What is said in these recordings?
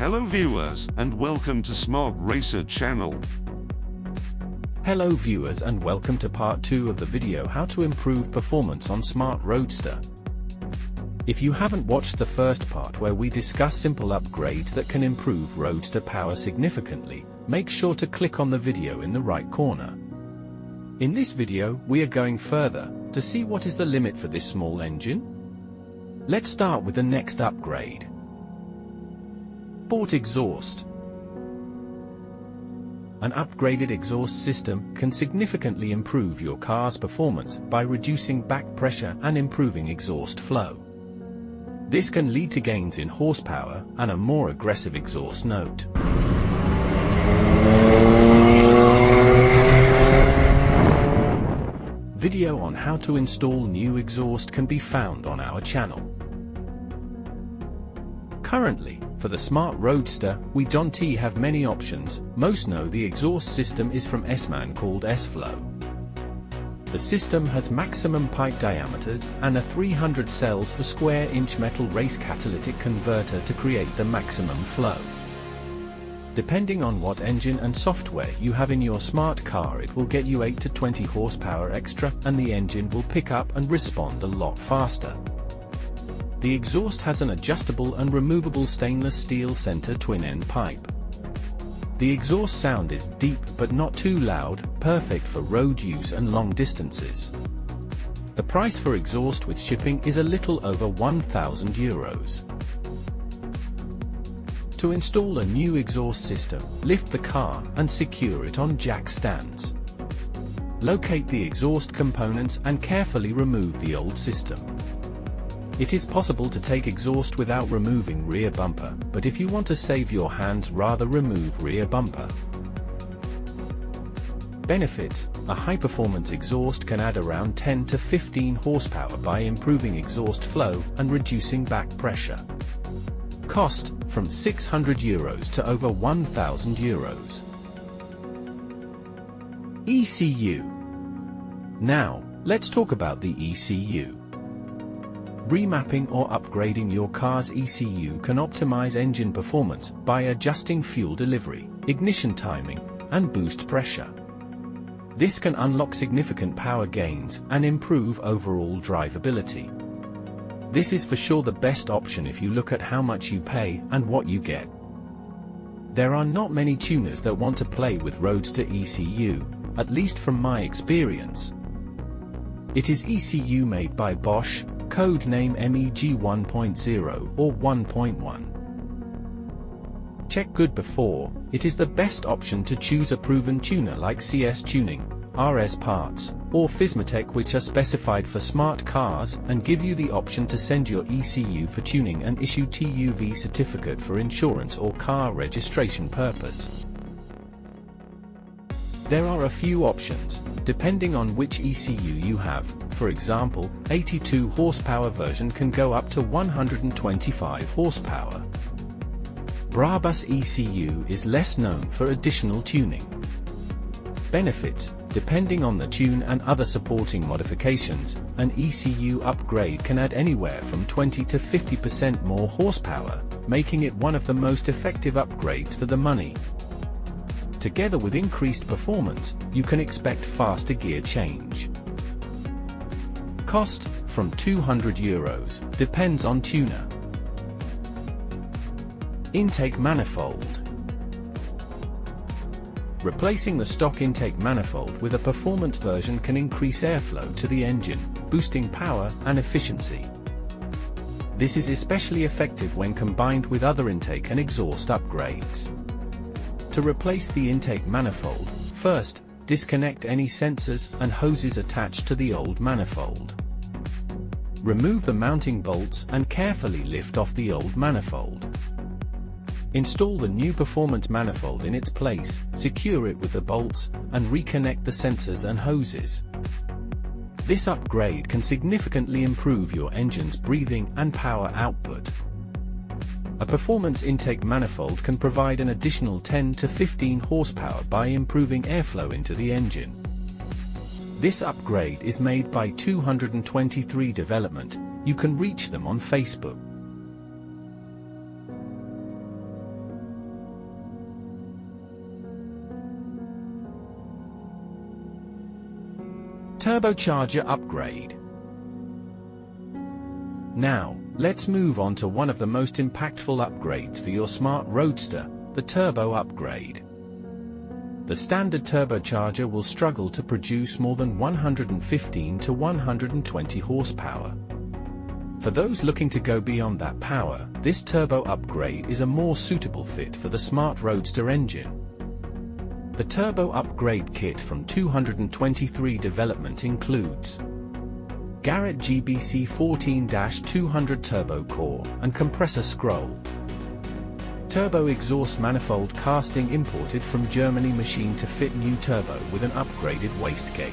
Hello viewers, and welcome to Smart Racer channel. Hello viewers and welcome to part 2 of the video how to improve performance on Smart Roadster. If you haven't watched the first part where we discuss simple upgrades that can improve Roadster power significantly, make sure to click on the video in the right corner. In this video, we are going further, to see what is the limit for this small engine. Let's start with the next upgrade. Sport exhaust. An upgraded exhaust system can significantly improve your car's performance by reducing back pressure and improving exhaust flow. This can lead to gains in horsepower and a more aggressive exhaust note. Video on how to install new exhaust can be found on our channel. Currently, for the Smart Roadster, we don't have many options. Most know the exhaust system is from S-Man called S-Flow. The system has maximum pipe diameters and a 300 cells per square inch metal race catalytic converter to create the maximum flow. Depending on what engine and software you have in your smart car, it will get you 8 to 20 horsepower extra, and the engine will pick up and respond a lot faster. The exhaust has an adjustable and removable stainless steel center twin-end pipe. The exhaust sound is deep but not too loud, perfect for road use and long distances. The price for exhaust with shipping is a little over €1,000. To install a new exhaust system, lift the car and secure it on jack stands. Locate the exhaust components and carefully remove the old system. It is possible to take exhaust without removing rear bumper, but if you want to save your hands, rather remove rear bumper. Benefits: a high-performance exhaust can add around 10 to 15 horsepower by improving exhaust flow and reducing back pressure. Cost: from €600 to over €1,000. ECU. Now, let's talk about the ECU. Remapping or upgrading your car's ECU can optimize engine performance by adjusting fuel delivery, ignition timing, and boost pressure. This can unlock significant power gains and improve overall drivability. This is for sure the best option if you look at how much you pay and what you get. There are not many tuners that want to play with Roadster ECU, at least from my experience. It is ECU made by Bosch, code name MEG 1.0 or 1.1. Check good before. It is the best option to choose a proven tuner like CS Tuning, RS Parts, or Fismatech, which are specified for smart cars and give you the option to send your ECU for tuning and issue TUV certificate for insurance or car registration purpose. There are a few options, depending on which ECU you have. For example, 82 horsepower version can go up to 125 horsepower. Brabus ECU is less known for additional tuning. Benefits: depending on the tune and other supporting modifications, an ECU upgrade can add anywhere from 20 to 50% more horsepower, making it one of the most effective upgrades for the money. Together with increased performance, you can expect faster gear change. Cost: from €200, depends on tuner. Intake manifold. Replacing the stock intake manifold with a performance version can increase airflow to the engine, boosting power and efficiency. This is especially effective when combined with other intake and exhaust upgrades. To replace the intake manifold, first, disconnect any sensors and hoses attached to the old manifold. Remove the mounting bolts and carefully lift off the old manifold. Install the new performance manifold in its place, secure it with the bolts, and reconnect the sensors and hoses. This upgrade can significantly improve your engine's breathing and power output. A performance intake manifold can provide an additional 10 to 15 horsepower by improving airflow into the engine. This upgrade is made by 223 Development. You can reach them on Facebook. Turbocharger upgrade. Now, let's move on to one of the most impactful upgrades for your smart Roadster, the turbo upgrade. The standard turbocharger will struggle to produce more than 115 to 120 horsepower. For those looking to go beyond that power, this turbo upgrade is a more suitable fit for the smart Roadster engine. The turbo upgrade kit from 223 development includes Garrett GBC 14-200 turbo core and compressor scroll. Turbo exhaust manifold casting imported from Germany, machined to fit new turbo with an upgraded wastegate.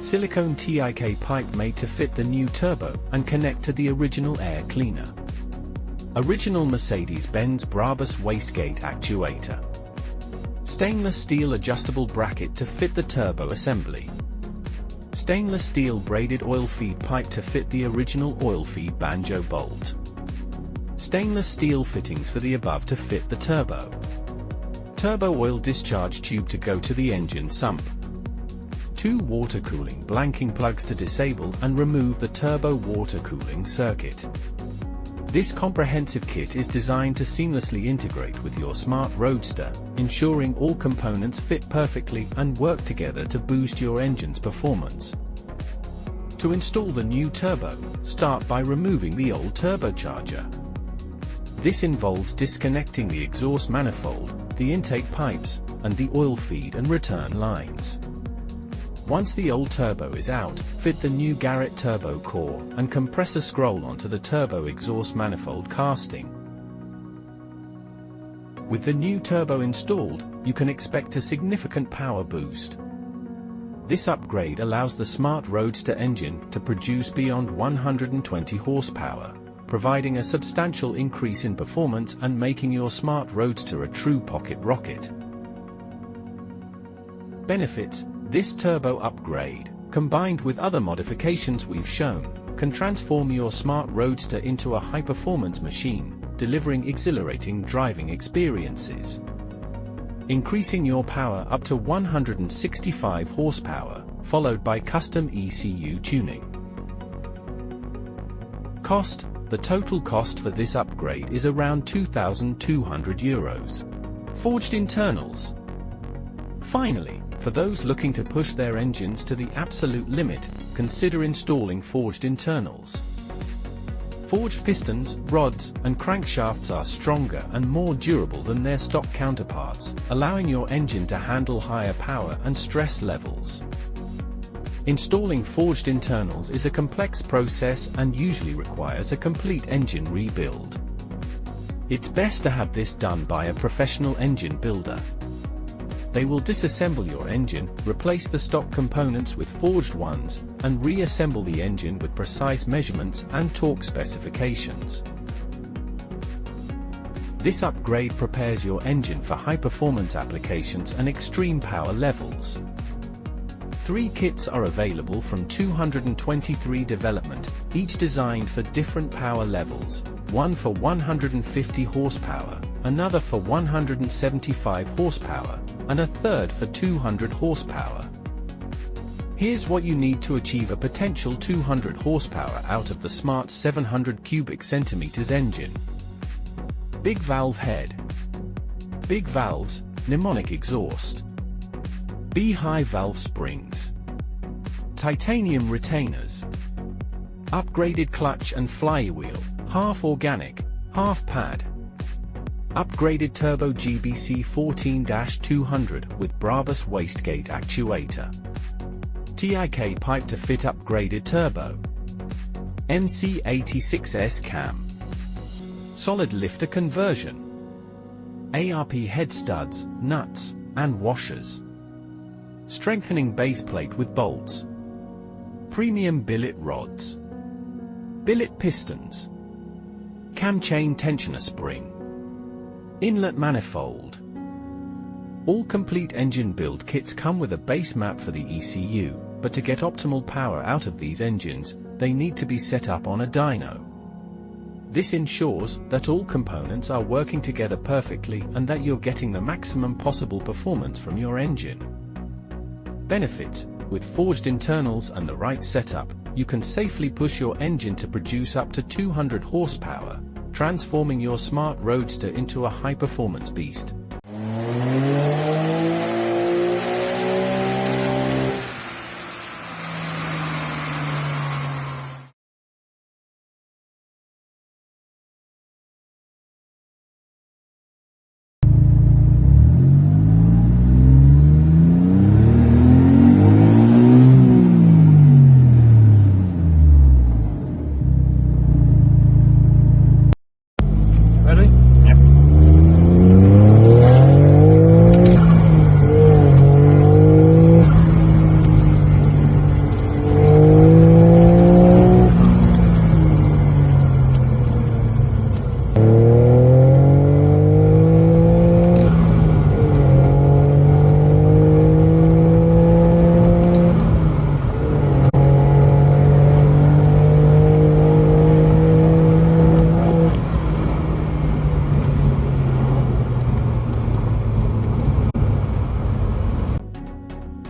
Silicone TIK pipe made to fit the new turbo and connect to the original air cleaner. Original Mercedes-Benz Brabus wastegate actuator. Stainless steel adjustable bracket to fit the turbo assembly. Stainless steel braided oil feed pipe to fit the original oil feed banjo bolt. Stainless steel fittings for the above to fit the turbo. Turbo oil discharge tube to go to the engine sump. 2 water cooling blanking plugs to disable and remove the turbo water cooling circuit. This comprehensive kit is designed to seamlessly integrate with your smart Roadster, ensuring all components fit perfectly and work together to boost your engine's performance. To install the new turbo, start by removing the old turbocharger. This involves disconnecting the exhaust manifold, the intake pipes, and the oil feed and return lines. Once the old turbo is out, fit the new Garrett turbo core and compressor scroll onto the turbo exhaust manifold casting. With the new turbo installed, you can expect a significant power boost. This upgrade allows the smart Roadster engine to produce beyond 120 horsepower, providing a substantial increase in performance and making your smart Roadster a true pocket rocket. Benefits: this turbo upgrade, combined with other modifications we've shown, can transform your smart Roadster into a high-performance machine, delivering exhilarating driving experiences. Increasing your power up to 165 horsepower, followed by custom ECU tuning. Cost: the total cost for this upgrade is around €2,200. Forged internals. Finally, for those looking to push their engines to the absolute limit, consider installing forged internals. Forged pistons, rods, and crankshafts are stronger and more durable than their stock counterparts, allowing your engine to handle higher power and stress levels. Installing forged internals is a complex process and usually requires a complete engine rebuild. It's best to have this done by a professional engine builder. They will disassemble your engine, replace the stock components with forged ones, and reassemble the engine with precise measurements and torque specifications. This upgrade prepares your engine for high-performance applications and extreme power levels. 3 kits are available from 223 development, each designed for different power levels, one for 150 horsepower, another for 175 horsepower, and a third for 200 horsepower. Here's what you need to achieve a potential 200 horsepower out of the smart 700 cubic centimeters engine. Big valve head. Big valves, mnemonic exhaust. B-high valve springs. Titanium retainers. Upgraded clutch and flywheel, half organic, half pad. Upgraded turbo GBC 14-200 with Brabus wastegate actuator. TIK pipe to fit upgraded turbo. MC86S cam. Solid lifter conversion. ARP head studs, nuts, and washers. Strengthening base plate with bolts. Premium billet rods. Billet pistons. Cam chain tensioner spring. Inlet manifold. All complete engine build kits come with a base map for the ECU, but to get optimal power out of these engines, they need to be set up on a dyno. This ensures that all components are working together perfectly and that you're getting the maximum possible performance from your engine. Benefits: With forged internals and the right setup, you can safely push your engine to produce up to 200 horsepower, transforming your smart Roadster into a high-performance beast. Ready? Yep.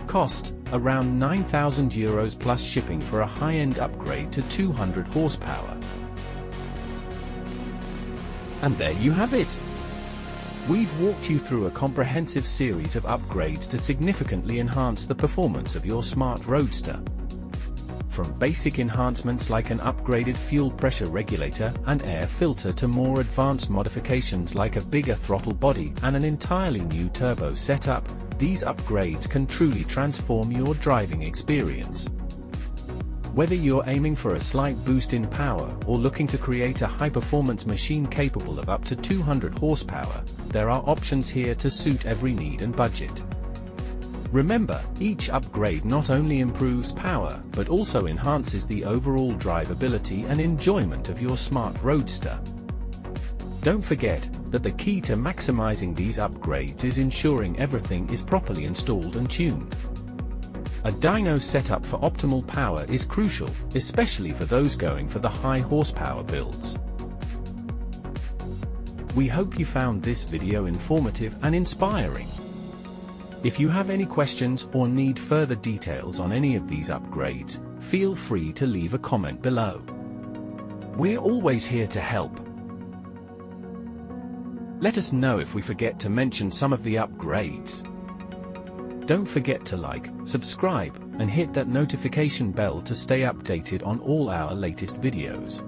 Cost, around €9,000 plus shipping for a high-end upgrade to 200 horsepower. And there you have it! We've walked you through a comprehensive series of upgrades to significantly enhance the performance of your smart Roadster. From basic enhancements like an upgraded fuel pressure regulator and air filter to more advanced modifications like a bigger throttle body and an entirely new turbo setup, these upgrades can truly transform your driving experience. Whether you're aiming for a slight boost in power or looking to create a high-performance machine capable of up to 200 horsepower, there are options here to suit every need and budget. Remember, each upgrade not only improves power, but also enhances the overall drivability and enjoyment of your smart Roadster. Don't forget that the key to maximizing these upgrades is ensuring everything is properly installed and tuned. A dyno setup for optimal power is crucial, especially for those going for the high horsepower builds. We hope you found this video informative and inspiring. If you have any questions or need further details on any of these upgrades, feel free to leave a comment below. We're always here to help. Let us know if we forget to mention some of the upgrades. Don't forget to like, subscribe, and hit that notification bell to stay updated on all our latest videos.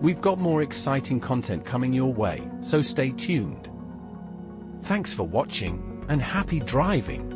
We've got more exciting content coming your way, so stay tuned. Thanks for watching, and happy driving!